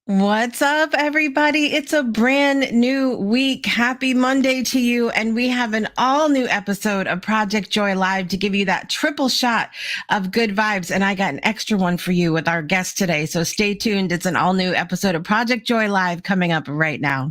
What's up, everybody? It's a brand new week. Happy Monday to you. And we have an all new episode of Project Joy Live to give you that triple shot of good vibes. And I got an extra one for you with our guest today. So stay tuned. It's an all new episode of Project Joy Live coming up right now.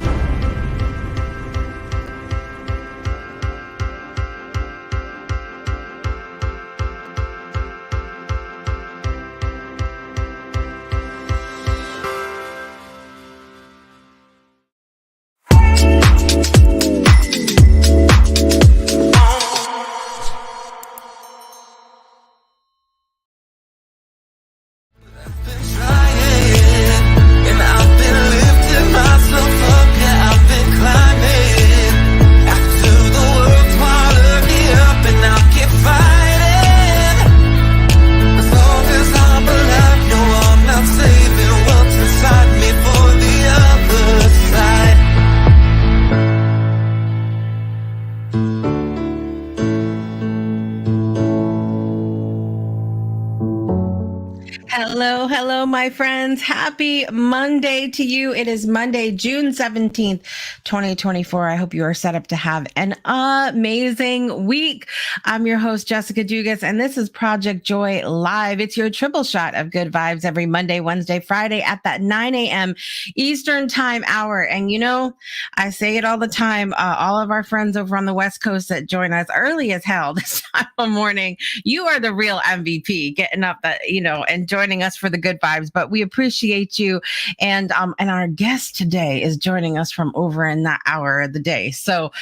Hello, my friends. Happy Monday to you. It is Monday, June 17th, 2024. I hope you are set up to have an amazing week. I'm your host, Jessica Dugas, and this is Project Joy Live. It's your triple shot of good vibes every Monday, Wednesday, Friday at that 9 a.m. Eastern time hour. And you know, I say it all the time, all of our friends over on the West Coast that join us early as hell this time of morning, you are the real MVP, getting up and joining us for the good vibes. But we appreciate you. And our guest today is joining us from over in that hour of the day. So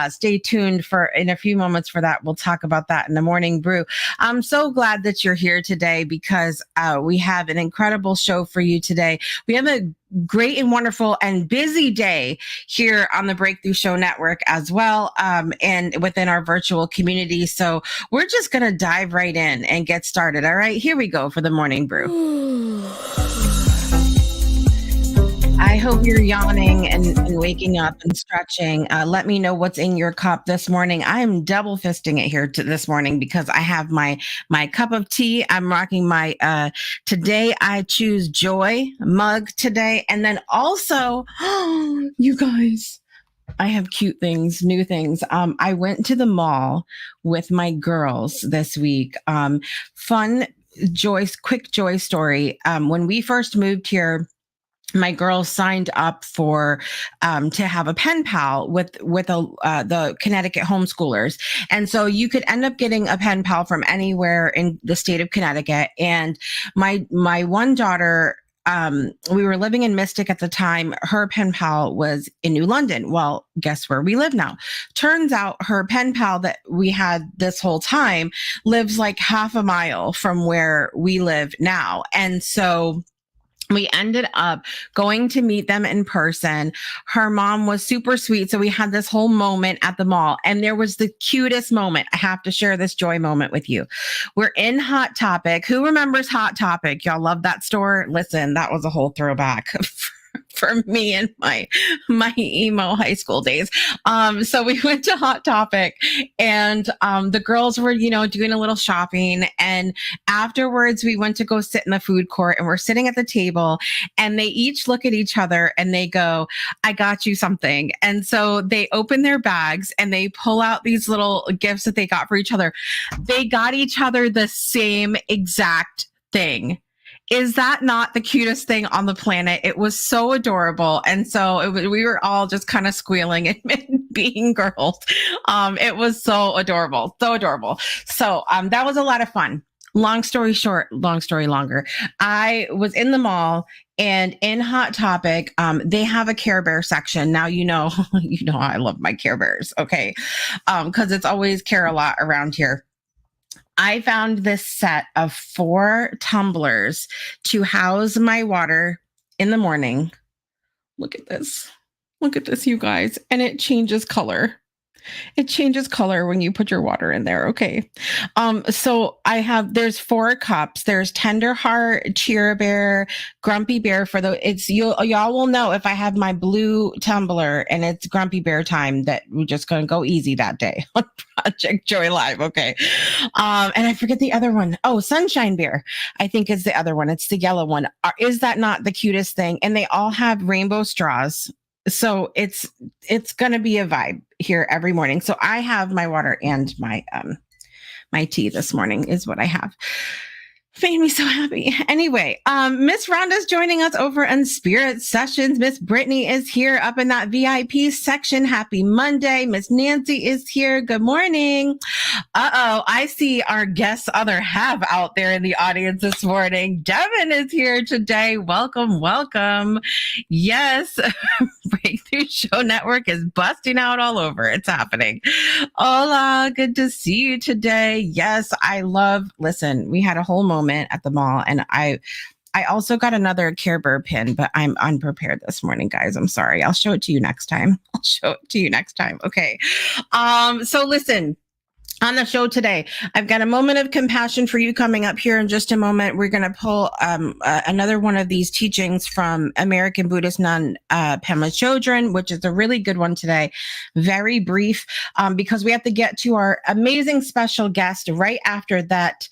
stay tuned for in a few moments for that. We'll talk about that in the morning brew. I'm so glad that you're here today because we have an incredible show for you today. We have a great and wonderful and busy day here on the Breakthrough Show Network as well, and within our virtual community. So we're just going to dive right in and get started. All right, here we go for the morning brew. I hope you're yawning and waking up and stretching. Let me know what's in your cup this morning. I am double fisting it here this morning because I have my cup of tea. I'm rocking my Today I Choose Joy mug today. And then also, you guys, I have cute things, new things. I went to the mall with my girls this week. Quick joy story. When we first moved here, my girls signed up for to have a pen pal with the Connecticut homeschoolers, and so you could end up getting a pen pal from anywhere in the state of Connecticut. And my one daughter, we were living in Mystic at the time. Her pen pal was in New London. Well, guess where we live now? Turns out her pen pal that we had this whole time lives like half a mile from where we live now, and so we ended up going to meet them in person. Her mom was super sweet. So we had this whole moment at the mall, and there was the cutest moment. I have to share this joy moment with you. We're in Hot Topic. Who remembers Hot Topic? Y'all love that store? Listen, that was a whole throwback for me and my emo high school days. So we went to Hot Topic, and the girls were, doing a little shopping. And afterwards, we went to go sit in the food court, and we're sitting at the table, and they each look at each other and they go, "I got you something." And so they open their bags and they pull out these little gifts that they got for each other. They got each other the same exact thing. Is that not the cutest thing on the planet? It was so adorable. And so we were all just kind of squealing and being girls. It was so adorable, so adorable. So that was a lot of fun. Long story short, long story longer. I was in the mall, and in Hot Topic, they have a Care Bear section. Now, I love my Care Bears. Okay. Cause it's always care a lot around here. I found this set of 4 tumblers to house my water in the morning. Look at this. Look at this, you guys. And it changes color. It changes color when you put your water in there. Okay. So there's 4 cups. There's Tender Heart, Cheer Bear, Grumpy Bear for y'all will know if I have my blue tumbler and it's Grumpy Bear time that we're just going to go easy that day on Project Joy Live. Okay. And I forget the other one. Oh, Sunshine Bear, I think is the other one. It's the yellow one. Is that not the cutest thing? And they all have rainbow straws. So it's going to be a vibe here every morning. So I have my water and my tea this morning is what I have. Made me so happy. Anyway, Miss Rhonda's joining us over on Spirit Sessions. Miss Brittany is here up in that VIP section. Happy Monday. Miss Nancy is here. Good morning. Uh-oh, I see our guest's other half out there in the audience this morning. Devin is here today. Welcome, welcome. Yes, Breakthrough Show Network is busting out all over. It's happening. Hola, good to see you today. Yes, listen, we had a whole moment at the mall and I also got another Care Bear pin, but I'm unprepared this morning, guys. I'm sorry. I'll show it to you next time. Okay. So listen, on the show today, I've got a moment of compassion for you coming up here in just a moment. We're going to pull another one of these teachings from American Buddhist nun Pema Chodron, which is a really good one today. Very brief, because we have to get to our amazing special guest right after that.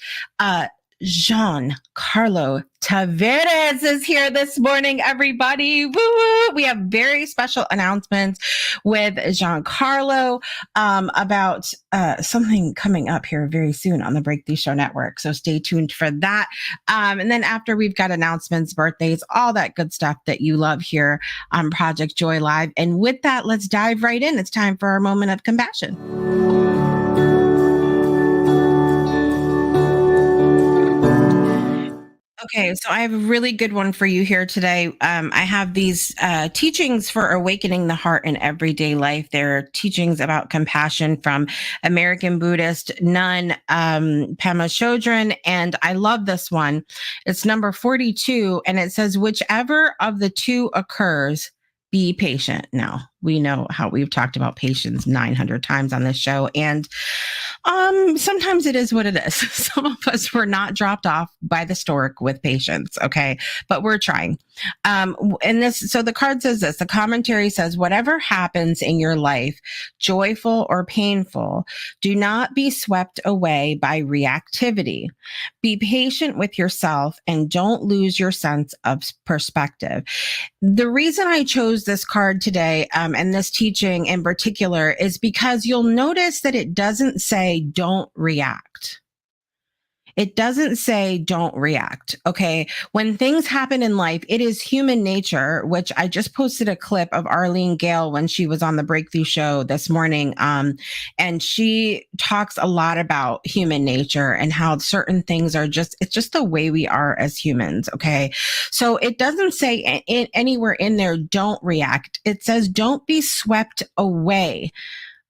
Jean Carlo Taverez is here this morning, everybody. Woo-woo. We have very special announcements with Jean Carlo about something coming up here very soon on the Breakthrough Show Network. So stay tuned for that. And then after we've got announcements, birthdays, all that good stuff that you love here on Project Joy Live. And with that, let's dive right in. It's time for our moment of compassion. Okay, so I have a really good one for you here today. I have these teachings for awakening the heart in everyday life. They're teachings about compassion from American Buddhist nun Pema Chodron, and I love this one. It's number 42, and it says, whichever of the two occurs, be patient. Now, we know how we've talked about patience 900 times on this show, and sometimes it is what it is. Some of us were not dropped off by the stork with patience, okay? But we're trying. So the card says this, the commentary says, whatever happens in your life, joyful or painful, do not be swept away by reactivity. Be patient with yourself and don't lose your sense of perspective. The reason I chose this card today, and this teaching in particular, is because you'll notice that it doesn't say don't react. It doesn't say don't react. Okay. When things happen in life, it is human nature, which I just posted a clip of Arlene Gale when she was on the Breakthrough Show this morning. And she talks a lot about human nature and how certain things it's just the way we are as humans. Okay. So it doesn't say anywhere in there, don't react. It says don't be swept away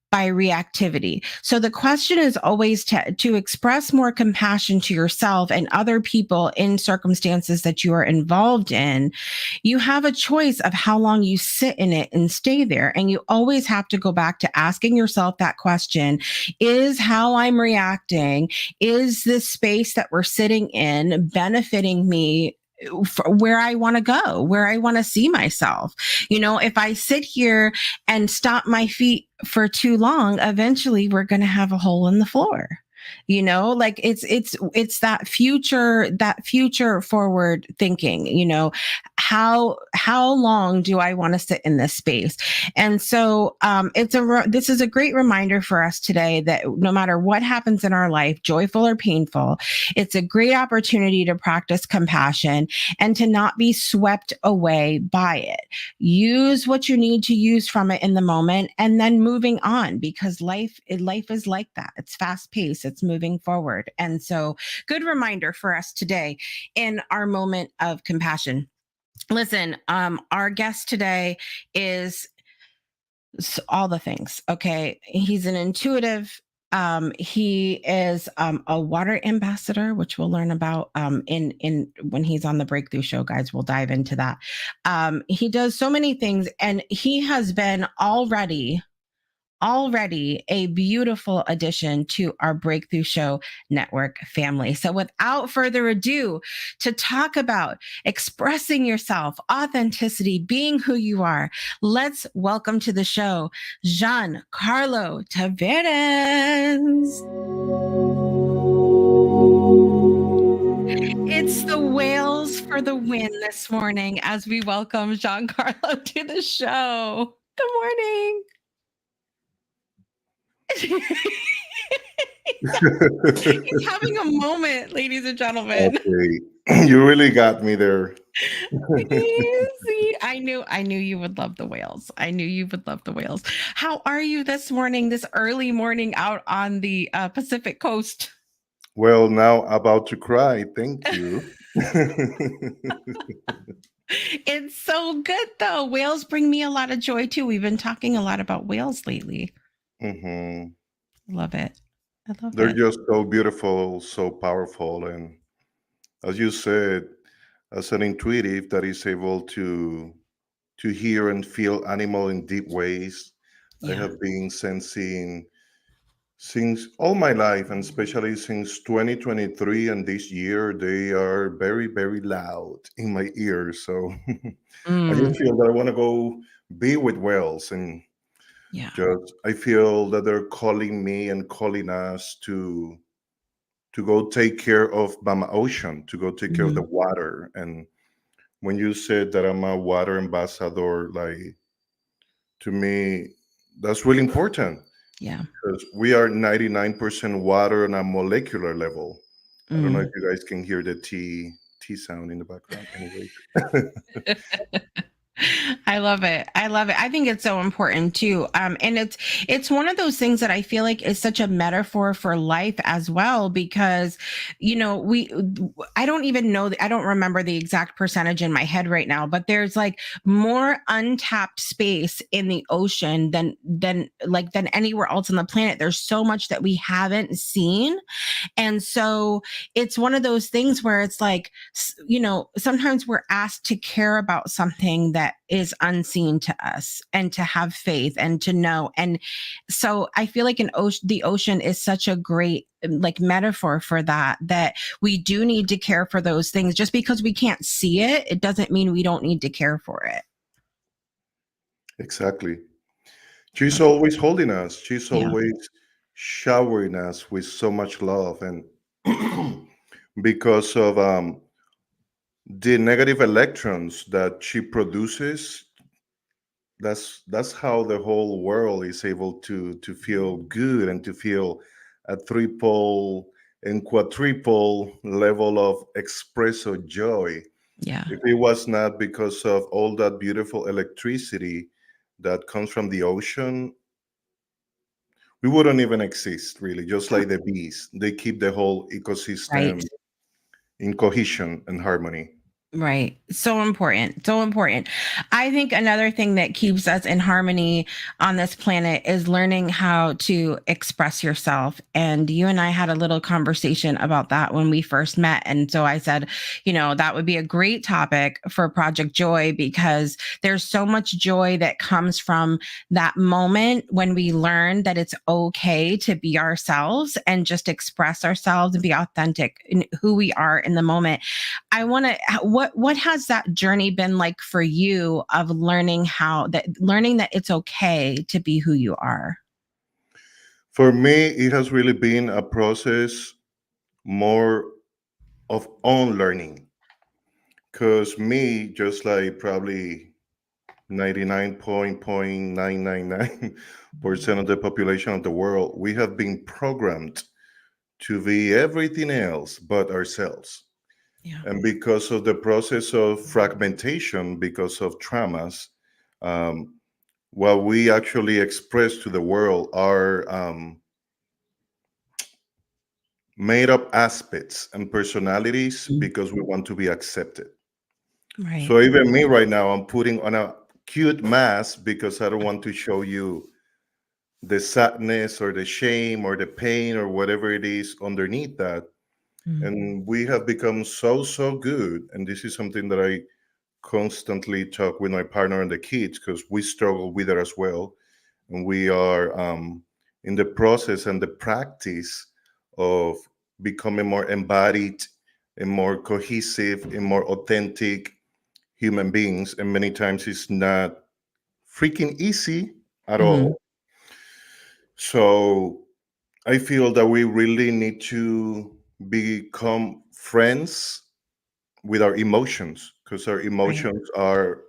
by reactivity. So the question is always to express more compassion to yourself and other people in circumstances that you are involved in. You have a choice of how long you sit in it and stay there. And you always have to go back to asking yourself that question, is how I'm reacting, is this space that we're sitting in benefiting me for where I want to go, where I want to see myself? If I sit here and stop my feet for too long, eventually we're going to have a hole in the floor. Like it's that future forward thinking. How long do I want to sit in this space? And so this is a great reminder for us today that no matter what happens in our life, joyful or painful, it's a great opportunity to practice compassion and to not be swept away by it. Use what you need to use from it in the moment and then moving on, because life is like that. It's fast paced. It's moving forward. And so good reminder for us today in our moment of compassion. Listen, our guest today is all the things. Okay. He's an intuitive. He is a water ambassador, which we'll learn about in when he's on the Breakthrough Show, guys. We'll dive into that. He does so many things, and he has been already already a beautiful addition to our Breakthrough Show Network family. So, without further ado, to talk about expressing yourself, authenticity, being who you are, let's welcome to the show Jean Carlo Taverez. It's the whales for the win this morning as we welcome Jean Carlo to the show. Good morning. He's having a moment, ladies and gentlemen. Okay, you really got me there. See, I knew you would love the whales. I knew you would love the whales. How are you this morning, this early morning out on the Pacific coast? Well, now about to cry. Thank you. It's so good though. Whales bring me a lot of joy too. We've been talking a lot about whales lately. hmm Love it. I love They're it. just so beautiful, so powerful, and as you said, as an intuitive that is able to hear and feel animal in deep ways. I Yeah. have been sensing since all my life, and especially since 2023 and this year, they are very, very loud in my ears. So I Mm, just feel that I want to go be with whales, and yeah. just I feel that they're calling me and calling us to go take care of Mama Ocean, to go take care of the Mhm. water. And when you said that I'm a water ambassador, like, to me, that's really important Yeah. because we are 99% water on a molecular level. I don't know if Mm. you guys can hear the T sound in the background. Anyway, I love it. I love it. I think it's so important too. And it's one of those things that I feel like is such a metaphor for life as well, because we I don't even know I don't remember the exact percentage in my head right now, but there's like more untapped space in the ocean than anywhere else on the planet. There's so much that we haven't seen, and so it's one of those things where it's like, sometimes we're asked to care about something that is unseen to us and to have faith and to know. And so I feel like the ocean is such a great like metaphor for that we do need to care for those things. Just because we can't see it, it doesn't mean we don't need to care for it. exactly. She's always holding us. She's Yeah. always showering us with so much love, and because of the negative electrons that she produces, that's how the whole world is able to feel good and to feel a triple and quadruple level of espresso joy. Yeah. If it was not because of all that beautiful electricity that comes from the ocean, we wouldn't even exist, really. Just like the bees, they keep the whole Right. ecosystem in cohesion and harmony. Right. So important. So important. I think another thing that keeps us in harmony on this planet is learning how to express yourself. And you and I had a little conversation about that when we first met. And so I said, that would be a great topic for Project Joy, because there's so much joy that comes from that moment when we learn that it's okay to be ourselves and just express ourselves and be authentic in who we are in the moment. I want to what has that journey been like for you of learning that it's okay to be who you are? For me, it has really been a process more of own learning. Because me, just like probably 99.999% of the population of the world, we have been programmed to be everything else but ourselves. Yeah. And because of the process of fragmentation, because of traumas, um, what we actually express to the world are made up aspects and personalities Mm. because we want to be accepted. Right. So even me right now, I'm putting on a cute mask because I don't want to show you the sadness or the shame or the pain or whatever it is underneath that. Mm. And we have become so good. And this is something that I constantly talk with my partner and the kids because we struggle with it as well. and we are in the process and the practice of becoming more embodied and more cohesive and more authentic human beings. And many times it's not freaking easy at Mm-hmm. all. So I feel that we really need to become friends with our emotions, because our Right. emotions are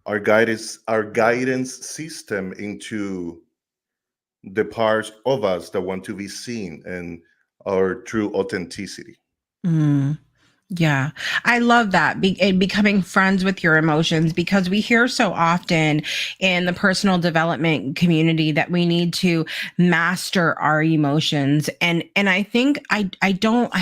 our guidance system into the parts of us that want to be seen and our true authenticity. Mm. Yeah, I love that. And becoming friends with your emotions, because we hear so often in the personal development community that we need to master our emotions. And I think I don't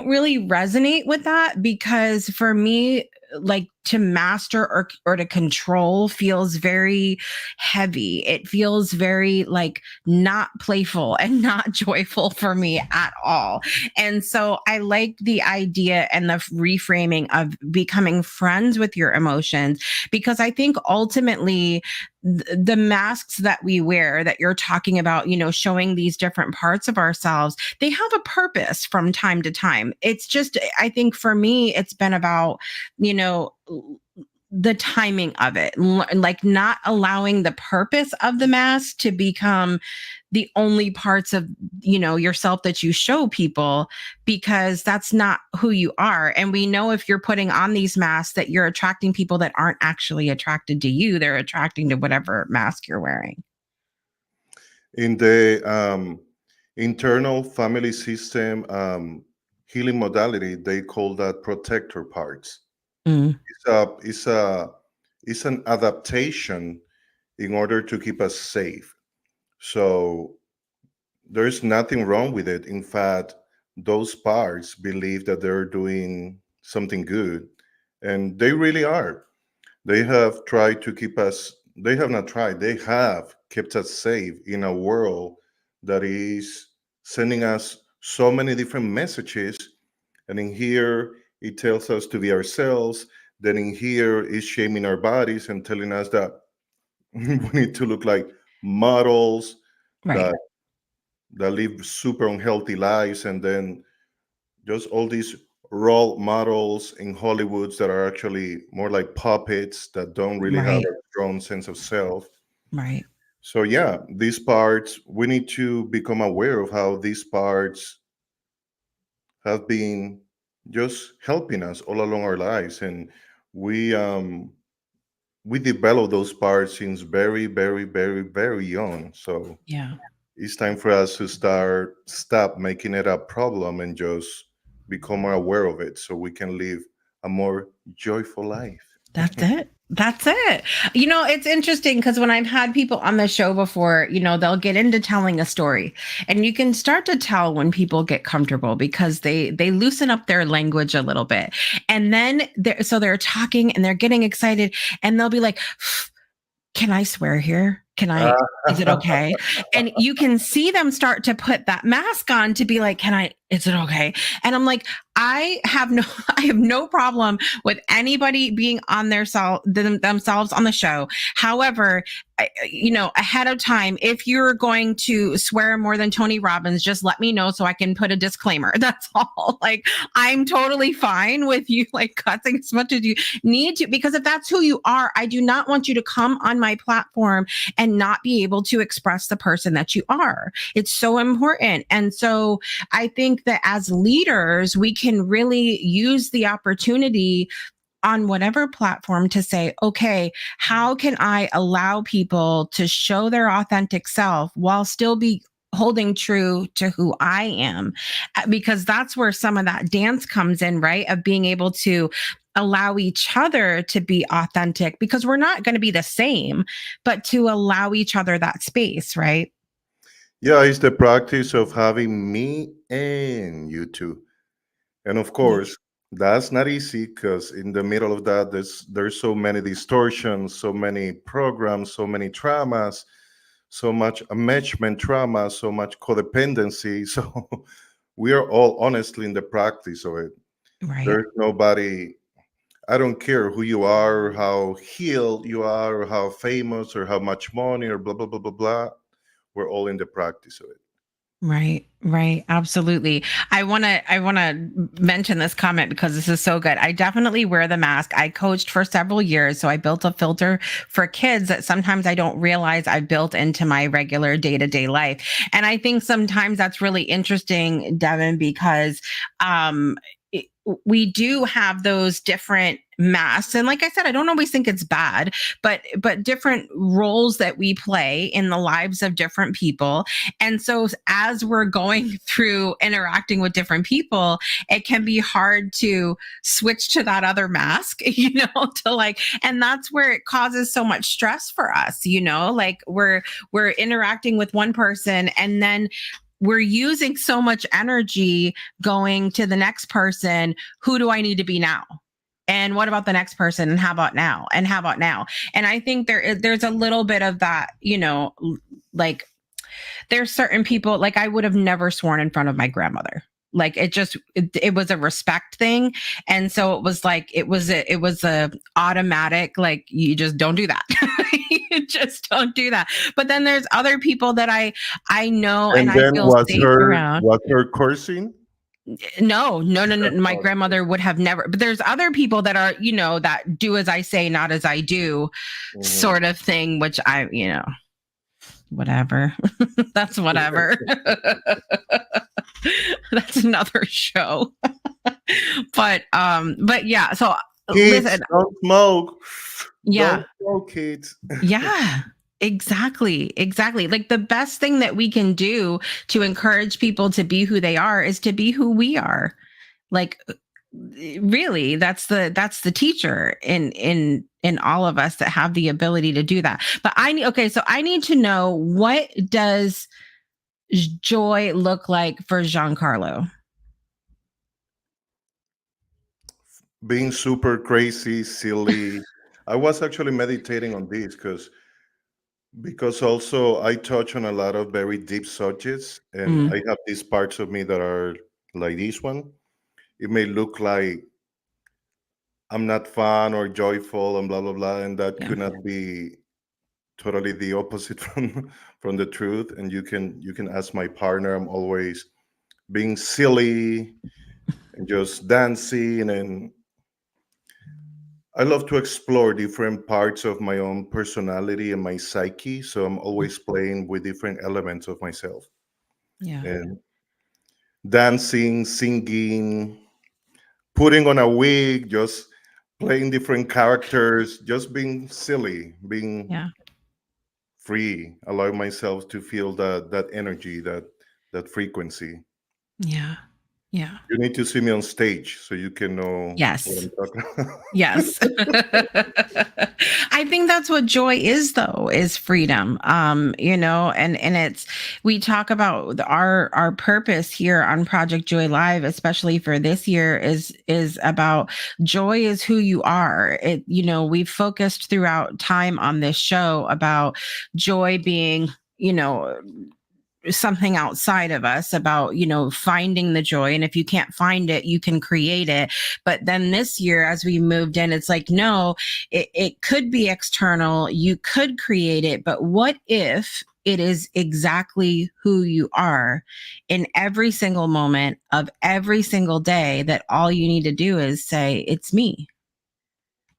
really resonate with that, because for me, like, to master or to control feels very heavy. It feels very like not playful and not joyful for me at all. And so I like the idea and the reframing of becoming friends with your emotions, because I think ultimately the masks that we wear, that you're talking about, showing these different parts of ourselves, they have a purpose from time to time. It's just, I think for me, it's been about, you know, the timing of it, like not allowing the purpose of the mask to become the only parts of yourself that you show people, because that's not who you are. And we know if you're putting on these masks that you're attracting people that aren't actually attracted to you, they're attracting to whatever mask you're wearing. In the internal family system healing modality, they call that protector parts. Mm, It's an adaptation in order to keep us safe. So there's nothing wrong with it. In fact, those parts believe that they're doing something good, and they really are. They have tried to keep us, they have not tried, they have kept us safe in a world that is sending us so many different messages. And in here, it tells us to be ourselves. Then in here, is shaming our bodies and telling us that we need to look like models right. that live super unhealthy lives, and then just all these role models in Hollywoods that are actually more like puppets that don't really have Right. a strong sense of self. Right. So yeah, these parts, we need to become aware of how these parts have been just helping us all along our lives, and we um we develop those parts since very, very, very, very young. So Yeah. it's time for us to stop making it a problem and just become more aware of it so we can live a more joyful life. That's it. That's it. It's interesting because when I've had people on the show before, they'll get into telling a story, and you can start to tell when people get comfortable because they loosen up their language a little bit. And then they're talking and they're getting excited, and they'll be like, can I swear here? Is it okay? And you can see them start to put that mask on to be like, is it okay? And I'm like, I have no, I have no problem with anybody being on themselves on the show. However, ahead of time, if you're going to swear more than Tony Robbins, just let me know so I can put a disclaimer. That's all. Like, I'm totally fine with you like cussing as much as you need to, because if that's who you are, I do not want you to come on my platform and not be able to express the person that you are. It's so important. And so I think that as leaders, we can really use the opportunity on whatever platform to say, okay, how can I allow people to show their authentic self while still be holding true to who I am? Because that's where some of that dance comes in, right? Of being able to allow each other to be authentic, because we're not going to be the same, but to allow each other that space, right? Yeah, it's the practice of having me and you too. And of Yeah. course, that's not easy because in the middle of that, there's so many distortions, so many programs, so many traumas, so much attachment trauma, so much codependency. So we are all honestly in the practice of it. Right. There's nobody. I don't care who you are, or how healed you are, or how famous, or how much money, or blah blah blah blah blah. We're all in the practice of it. Right, right, absolutely. I want to mention this comment because this is so good. I definitely wear the mask. I coached for several years, so I built a filter for kids that sometimes I don't realize I've built into my regular day-to-day life. And I think sometimes that's really interesting, Devin, because um it- we do have those different masks, and like I said, I don't always think it's bad, but different roles that we play in the lives of different people. And so as we're going through interacting with different people, it can be hard to switch to that other mask, to like, and that's where it causes so much stress for us, like we're interacting with one person and then we're using so much energy going to the next person. Who do I need to be now? And what about the next person? And how about now? And how about now? And I think there's a little bit of that, like there's certain people, like I would have never sworn in front of my grandmother. Like it was a respect thing. And so it was like it was a automatic, like you just don't do that. You just don't do that. But then there's other people that I know and And I then feel safe around. was her cursing? No, no, no, no. My grandmother would have never, but there's other people that are, that do as I say, not as I do, Mhm. sort of thing, which whatever. That's whatever. That's another show. But yeah, so Kids, listen, don't smoke. yeah. Don't smoke, kids. Yeah. Exactly. Exactly. Like the best thing that we can do to encourage people to be who they are is to be who we are. Like really, that's the teacher in all of us that have the ability to do that. But okay, so I need to know, what does joy look like for Jean Carlo? Being super crazy, silly. I was actually meditating on this because also I touch on a lot of very deep subjects, and Mm, I have these parts of me that are like this one. It may look like I'm not fun or joyful and blah blah blah, and that yeah. could not be totally the opposite from the truth. And you can ask my partner. I'm always being silly and just dancing, and I love to explore different parts of my own personality and my psyche. So I'm always playing with different elements of myself Yeah. and dancing, singing, putting on a wig, just playing different characters, just being silly, being Yeah. free, allow myself to feel that energy, that frequency. Yeah. Yeah. You need to see me on stage so you can know what Yes. I'm talking about. Yes. I think that's what joy is, though, is freedom. And it's, we talk about our purpose here on Project Joy Live, especially for this year, is about joy is who you are. We've focused throughout time on this show about joy being, something outside of us, about finding the joy, and if you can't find it, you can create it. But then this year, as we moved in, it's like, no, it could be external, you could create it, but what if it is exactly who you are in every single moment of every single day, that all you need to do is say, it's me,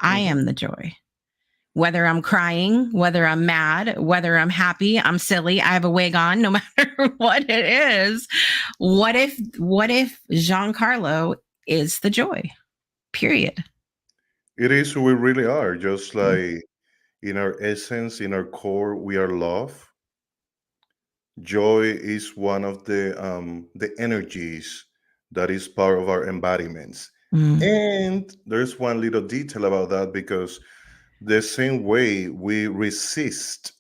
I Mhm. am the joy. Whether I'm crying, whether I'm mad, whether I'm happy, I'm silly, I have a wig on, no matter what it is. What if Jean Carlo is the joy? Period. It is who we really are, just like in our essence, in our core, we are love. Joy is one of the energies that is part of our embodiments. Mm, And there's one little detail about that, because the same way we resist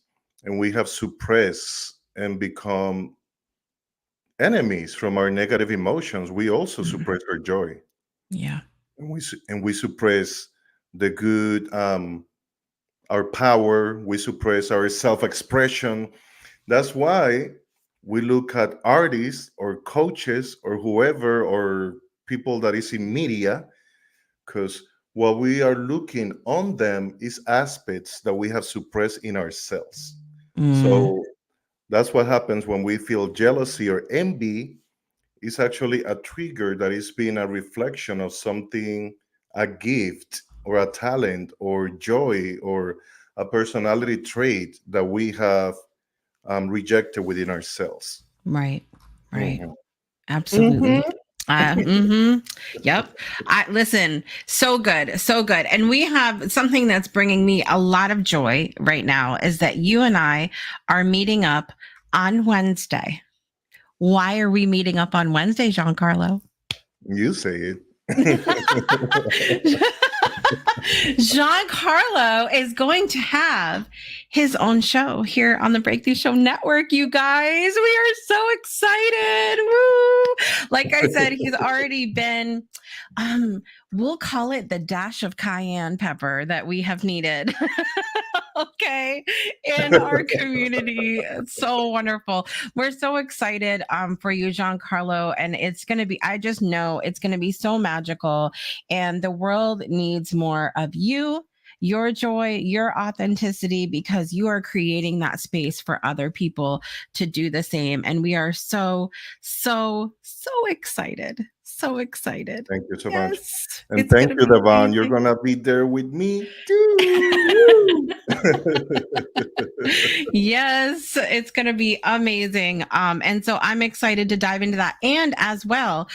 and we have suppressed and become enemies from our negative emotions, we also mm, suppress our joy, yeah. and we suppress the good, our power. We suppress our self-expression. That's why we look at artists or coaches or whoever or people that is in media, because what we are looking on them is aspects that we have suppressed in ourselves. Mm, So that's what happens when we feel jealousy or envy. Is actually a trigger that is being a reflection of something, a gift or a talent or joy or a personality trait that we have rejected within ourselves. right. Right. Mhm. Absolutely. Yep. I listen, so good, so good. And we have something that's bringing me a lot of joy right now is that you and I are meeting up on Wednesday. Why are we meeting up on Wednesday, Jean Carlo? You say it. Jean Carlo is going to have his own show here on the Breakthrough Show Network, you guys. We are so excited. Woo! Like I said, he's already been, we'll call it the dash of cayenne pepper that we have needed. Okay, in our community. It's so wonderful. We're so excited for you, Jean Carlo, and it's going to be, I just know it's going to be so magical, and the world needs more of you, your joy, your authenticity, because you are creating that space for other people to do the same. And we are so, so, so excited. So excited. Thank you so much. Yes, And it's going thank to you, be Devon. You're amazing. going to be there with me too. Yes, it's going to be amazing. And so I'm excited to dive into that. And as well,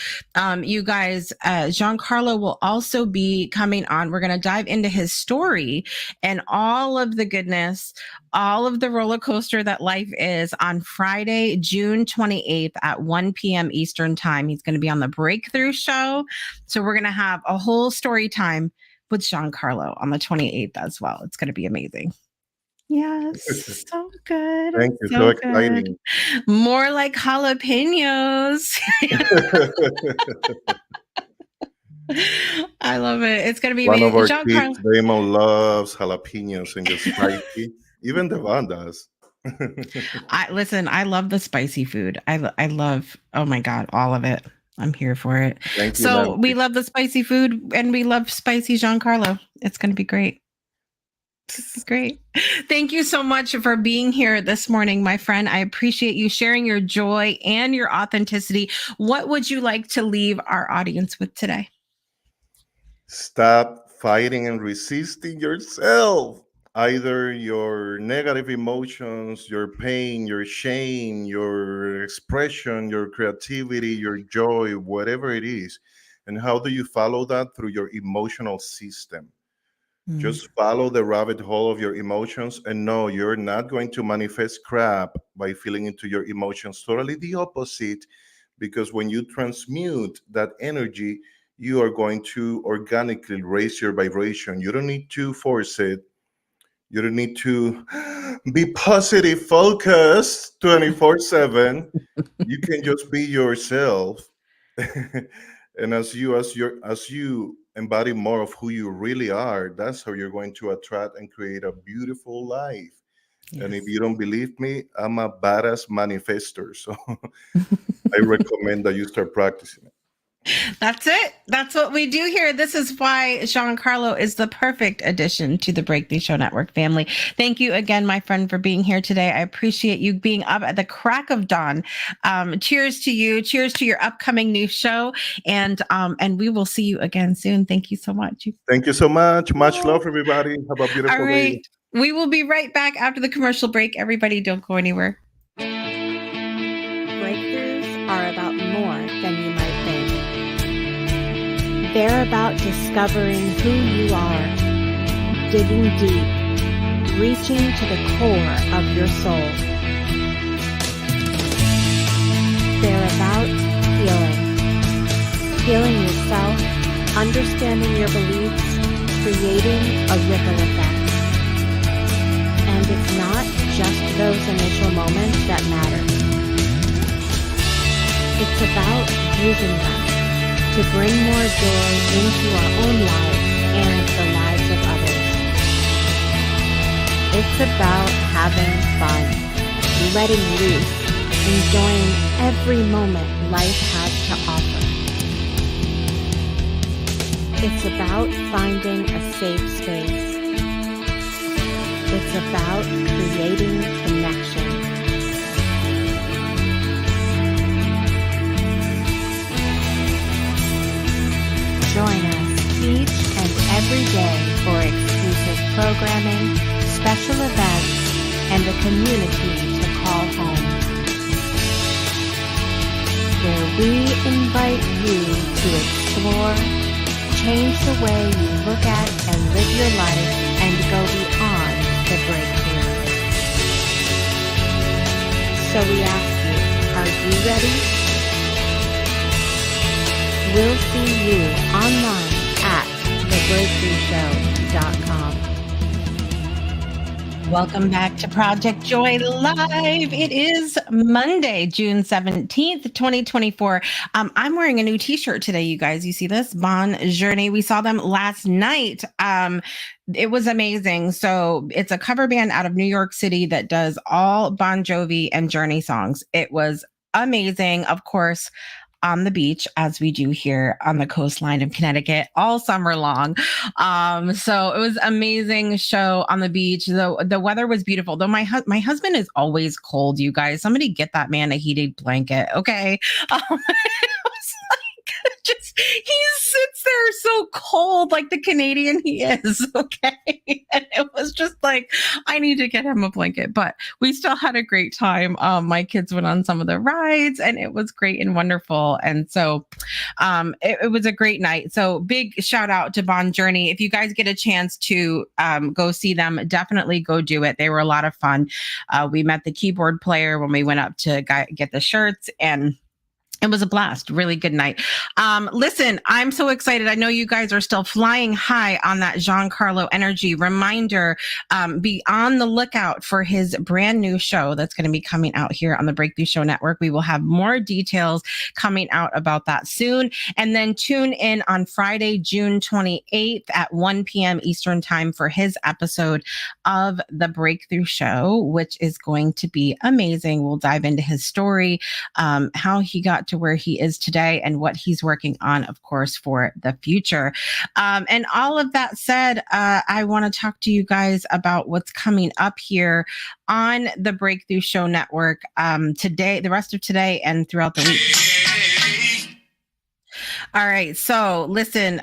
you guys, Jean Carlo will also be coming on. We're going to dive into his story and all of the goodness, all of the roller coaster that life is on Friday, June 28th at 1 p.m. Eastern Time. He's going to be on the Breakthrough Show. So we're going to have a whole story time with Jean Carlo on the 28th as well. It's going to be amazing. Yes, so good. Thank you. So So good. exciting. More like jalapenos. I love it. It's going to be One of amazing. our Jean kids, Carlo. Damon, loves jalapenos and just spicy. Even Devon does. I listen, I love the spicy food. I love, oh my God, all of it. I'm here for it. Thank you, So we Nancy. love the spicy food and we love spicy Jean Carlo. It's going to be great. Great. Thank you so much for being here this morning, my friend. I appreciate you sharing your joy and your authenticity. What would you like to leave our audience with today? Stop fighting and resisting yourself. Either your negative emotions, your pain, your shame, your expression, your creativity, your joy, whatever it is. And how do you follow that? Through your emotional system. Mm. Just follow the rabbit hole of your emotions, and no, you're not going to manifest crap by feeling into your emotions. Totally the opposite, because when you transmute that energy, you are going to organically raise your vibration. You don't need to force it. You don't need to be positive focused 24/7. You can just be yourself. And as you embody more of who you really are, that's how you're going to attract and create a beautiful life. And if Yes. you don't believe me, I'm a badass manifester, so I recommend that you start practicing it. That's it. That's what we do here. This is why Jean Carlo is the perfect addition to the Breakthrough Show Network family. Thank you again, my friend, for being here today. I appreciate you being up at the crack of dawn. Cheers to you. Cheers to your upcoming new show. And we will see you again soon. Thank you so much. Thank you so much. Much love, everybody. Have a All beautiful day. right. We will be right back after the commercial break. Everybody, don't go anywhere. Breakthroughs are about more than you might think. They're about discovering who you are, digging deep, reaching to the core of your soul. They're about healing yourself, understanding your beliefs, creating a ripple effect. And it's not just those initial moments that matter. It's about using them to bring more joy into our own lives and the lives of others. It's about having fun, letting loose, enjoying every moment life has to offer. It's about finding a safe space. It's about creating connection. Join us each and every day for exclusive programming, special events, and a community to call home, where we invite you to explore, change the way you look at and live your life, and go beyond the breakthrough. So we ask you, are you ready? We'll see you online at thebreakthroughshow.com. Welcome back to Project Joy Live. It is Monday, June 17th, 2024. I'm wearing a new t-shirt today, you guys. You see this? Bon Journey. We saw them last night. It was amazing. So it's a cover band out of New York City that does all Bon Jovi and Journey songs. It was amazing. Of course, on the beach, as we do here on the coastline of Connecticut all summer long. So it was amazing show on the beach. The weather was beautiful, though my husband is always cold, you guys. Somebody get that man a heated blanket, okay? It was like, just, he sits there so cold, like the Canadian he is, okay? And it was just like, I need to get him a blanket, but we still had a great time. My kids went on some of the rides and it was great and wonderful. And so it was a great night. So big shout out to Bon Journey. If you guys get a chance to go see them, definitely go do it. They were a lot of fun. We met the keyboard player when we went up to get the shirts, and it was a blast. Really good night. Listen, I'm so excited. I know you guys are still flying high on that Jean Carlo energy. Reminder, be on the lookout for his brand new show that's going to be coming out here on the Breakthrough Show Network. We will have more details coming out about that soon. And then tune in on Friday, June 28th at 1 p.m. Eastern Time for his episode of the Breakthrough Show, which is going to be amazing. We'll dive into his story, how he got to where he is today, and what he's working on, of course, for the future. And all of that said, I want to talk to you guys about what's coming up here on the Breakthrough Show Network today, the rest of today, and throughout the week. All right. So listen,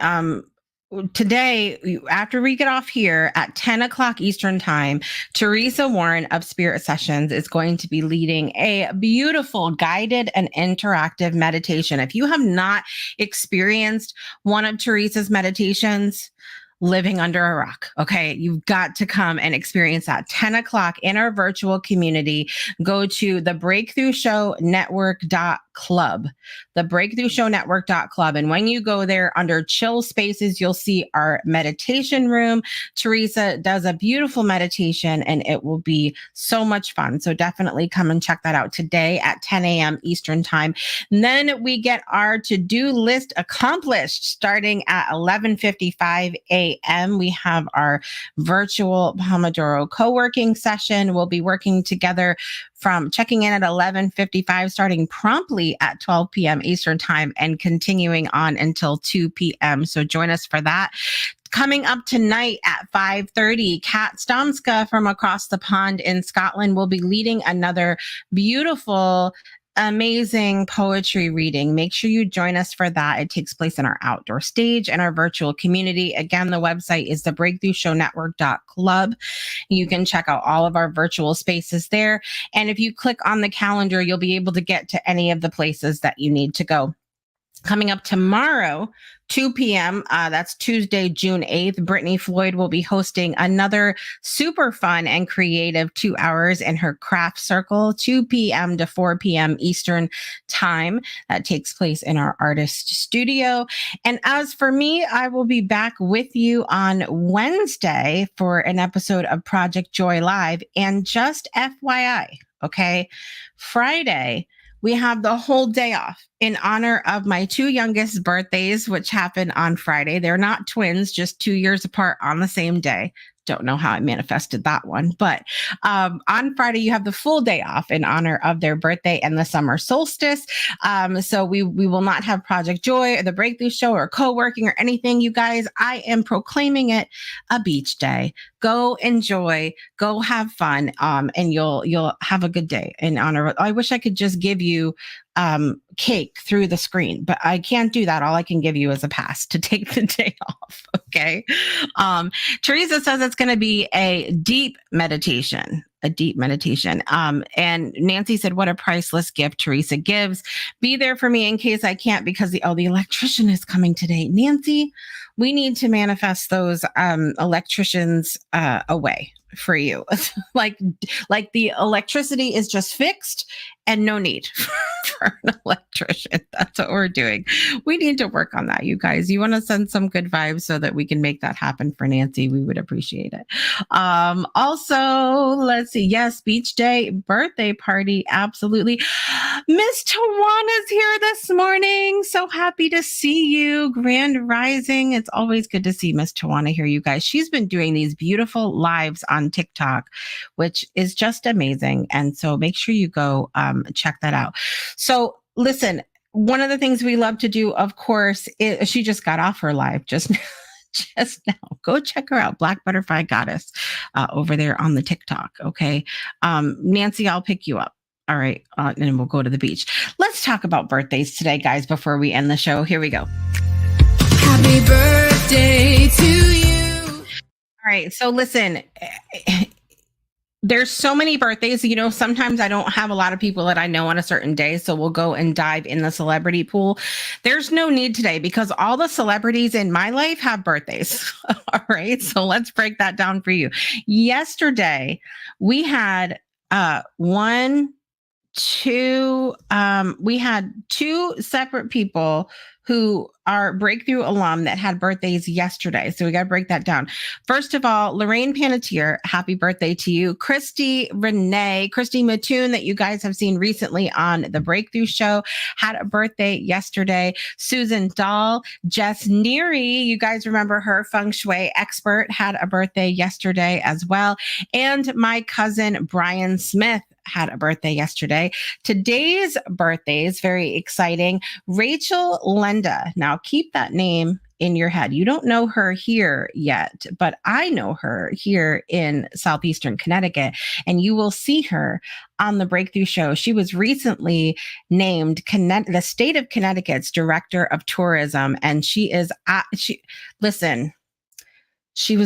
today, after we get off here at 10 o'clock Eastern Time, Teresa Warren of Spirit Sessions is going to be leading a beautiful guided and interactive meditation. If you have not experienced one of Teresa's meditations, living under a rock. Okay. You've got to come and experience that 10 o'clock in our virtual community. Go to the Breakthrough Show Network.club, the Breakthrough Show Network.club. And when you go there under chill spaces, you'll see our meditation room. Teresa does a beautiful meditation and it will be so much fun. So definitely come and check that out today at 10 a.m. Eastern Time. And then we get our to-do list accomplished starting at 11:55 a.m. We have our virtual Pomodoro co-working session. We'll be working together from checking in at 11:55, starting promptly at 12 p.m. Eastern Time and continuing on until 2 p.m. So join us for that. Coming up tonight at 5:30, Kat Stomska from across the pond in Scotland will be leading another beautiful, amazing poetry reading. Make sure you join us for that. It takes place in our outdoor stage and our virtual community. Again, the website is the breakthroughshownetwork.club. You can check out all of our virtual spaces there. And if you click on the calendar, you'll be able to get to any of the places that you need to go. Coming up tomorrow, 2 p.m., that's Tuesday, June 8th, Brittany Floyd will be hosting another super fun and creative 2 hours in her craft circle, 2 p.m. to 4 p.m. Eastern Time. That takes place in our artist studio. And as for me, I will be back with you on Wednesday for an episode of Project Joy Live. And just FYI, okay, Friday, we have the whole day off in honor of my two youngest birthdays, which happen on Friday. They're not twins, just 2 years apart on the same day. Don't know how I manifested that one, but on Friday you have the full day off in honor of their birthday and the summer solstice. So we will not have Project Joy or the Breakthrough Show or co-working or anything. You guys, I am proclaiming it a beach day. Go enjoy, go have fun, and you'll have a good day in honor of. I wish I could just give you cake through the screen, but I can't do that. All I can give you is a pass to take the day off. Okay. Teresa says it's going to be a deep meditation. And Nancy said, what a priceless gift Teresa gives. Be there for me in case I can't because the electrician is coming today. Nancy, we need to manifest those electricians away for you. like the electricity is just fixed and no need for an electrician. That's what we're doing. We need to work on that, you guys. You want to send some good vibes so that we can make that happen for Nancy. We would appreciate it. Also, let's see. Yes, beach day, birthday party. Absolutely. Miss Tawana's here this morning. So happy to see you. Grand Rising. It's always good to see Miss Tawana here, you guys. She's been doing these beautiful lives on TikTok, which is just amazing. And so make sure you go check that out. So listen, one of the things we love to do, of course, is she just got off her live just now. Go check her out, Black Butterfly Goddess, over there on the TikTok. Okay. Nancy, I'll pick you up. All right. And we'll go to the beach. Let's talk about birthdays today, guys, before we end the show. Here we go. Happy birthday to you. All right. So listen, there's so many birthdays. You know, sometimes I don't have a lot of people that I know on a certain day. So we'll go and dive in the celebrity pool. There's no need today because all the celebrities in my life have birthdays. All right. So let's break that down for you. Yesterday, we had we had two separate people who are Breakthrough alum that had birthdays yesterday. So we got to break that down. First of all, Lorraine Panettiere, happy birthday to you. Christy Mattoon, that you guys have seen recently on the Breakthrough Show, had a birthday yesterday. Susan Dahl, Jess Neary, you guys remember her, feng shui expert, had a birthday yesterday as well. And my cousin Brian Smith had a birthday yesterday. Today's birthday is very exciting. Rachel Lenda. Now keep that name in your head. You don't know her here yet, but I know her here in Southeastern Connecticut, and you will see her on the Breakthrough Show. She was recently named the state of Connecticut's Director of Tourism, and she was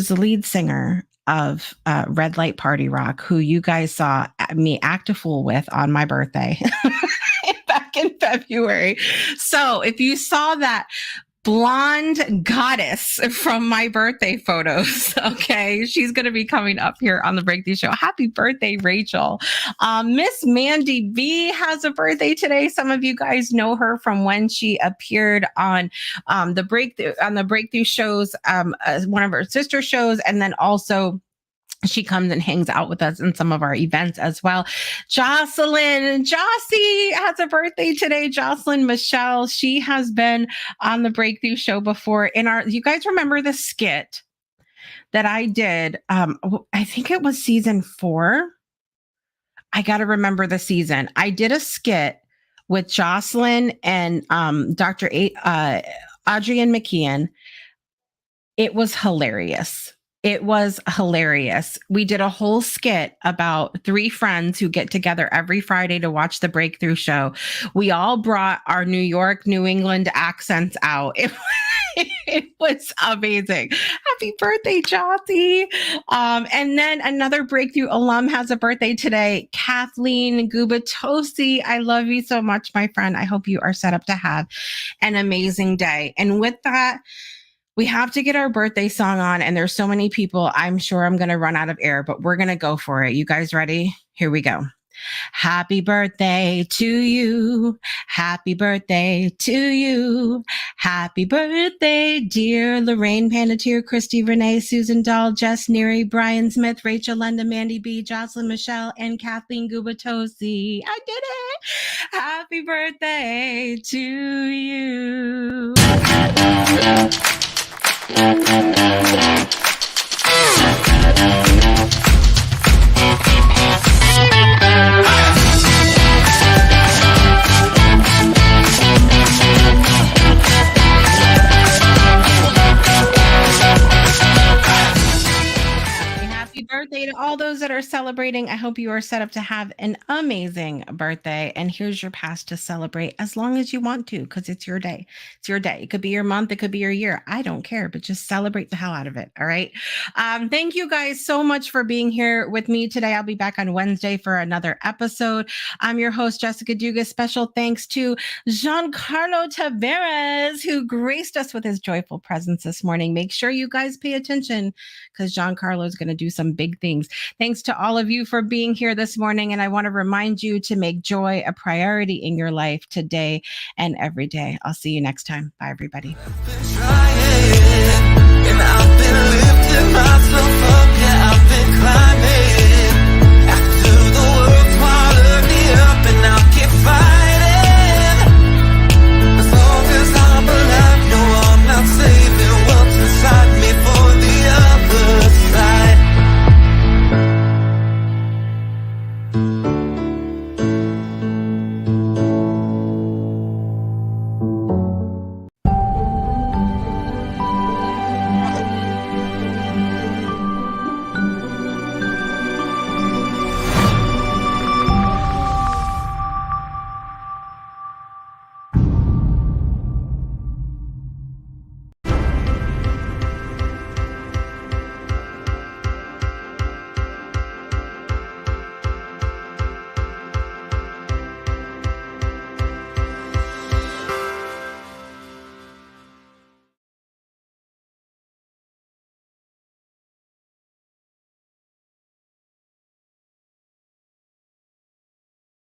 the lead singer of Red Light Party Rock, who you guys saw me act a fool with on my birthday back in February. So if you saw that blonde goddess from my birthday photos, okay, she's going to be coming up here on the Breakthrough Show. Happy birthday, Rachel. Miss Mandy B has a birthday today. Some of you guys know her from when she appeared on the Breakthrough shows, one of her sister shows, and then also she comes and hangs out with us in some of our events as well. Jossie has a birthday today. Jocelyn Michelle, she has been on the Breakthrough Show before. You guys remember the skit that I did? I think it was season 4. I got to remember the season. I did a skit with Jocelyn and Dr. Adrienne McKeon. It was hilarious. We did a whole skit about 3 friends who get together every Friday to watch the Breakthrough Show. We all brought our New York, New England accents out. It was amazing. Happy birthday, Jossie. And then another Breakthrough alum has a birthday today. Kathleen Gubatosi. I love you so much, my friend. I hope you are set up to have an amazing day. And with that, we have to get our birthday song on, and there's so many people. I'm sure I'm going to run out of air, but we're going to go for it. You guys ready? Here we go. Happy birthday to you. Happy birthday to you. Happy birthday, dear Lorraine Panettiere, Christy Renee, Susan Dahl, Jess Neary, Brian Smith, Rachel Lenda, Mandy B, Jocelyn Michelle, and Kathleen Gubatosi. I did it. Happy birthday to you. Happy birthday to all those that are celebrating. I hope you are set up to have an amazing birthday. And here's your pass to celebrate as long as you want to, because it's your day. It's your day. It could be your month. It could be your year. I don't care, but just celebrate the hell out of it. All right. Thank you guys so much for being here with me today. I'll be back on Wednesday for another episode. I'm your host, Jessica Dugas. Special thanks to Jean Carlo Taverez, who graced us with his joyful presence this morning. Make sure you guys pay attention because Jean Carlo is going to do some big things. Thanks to all of you for being here this morning. And I want to remind you to make joy a priority in your life today and every day. I'll see you next time. Bye, everybody. And I've been lifted by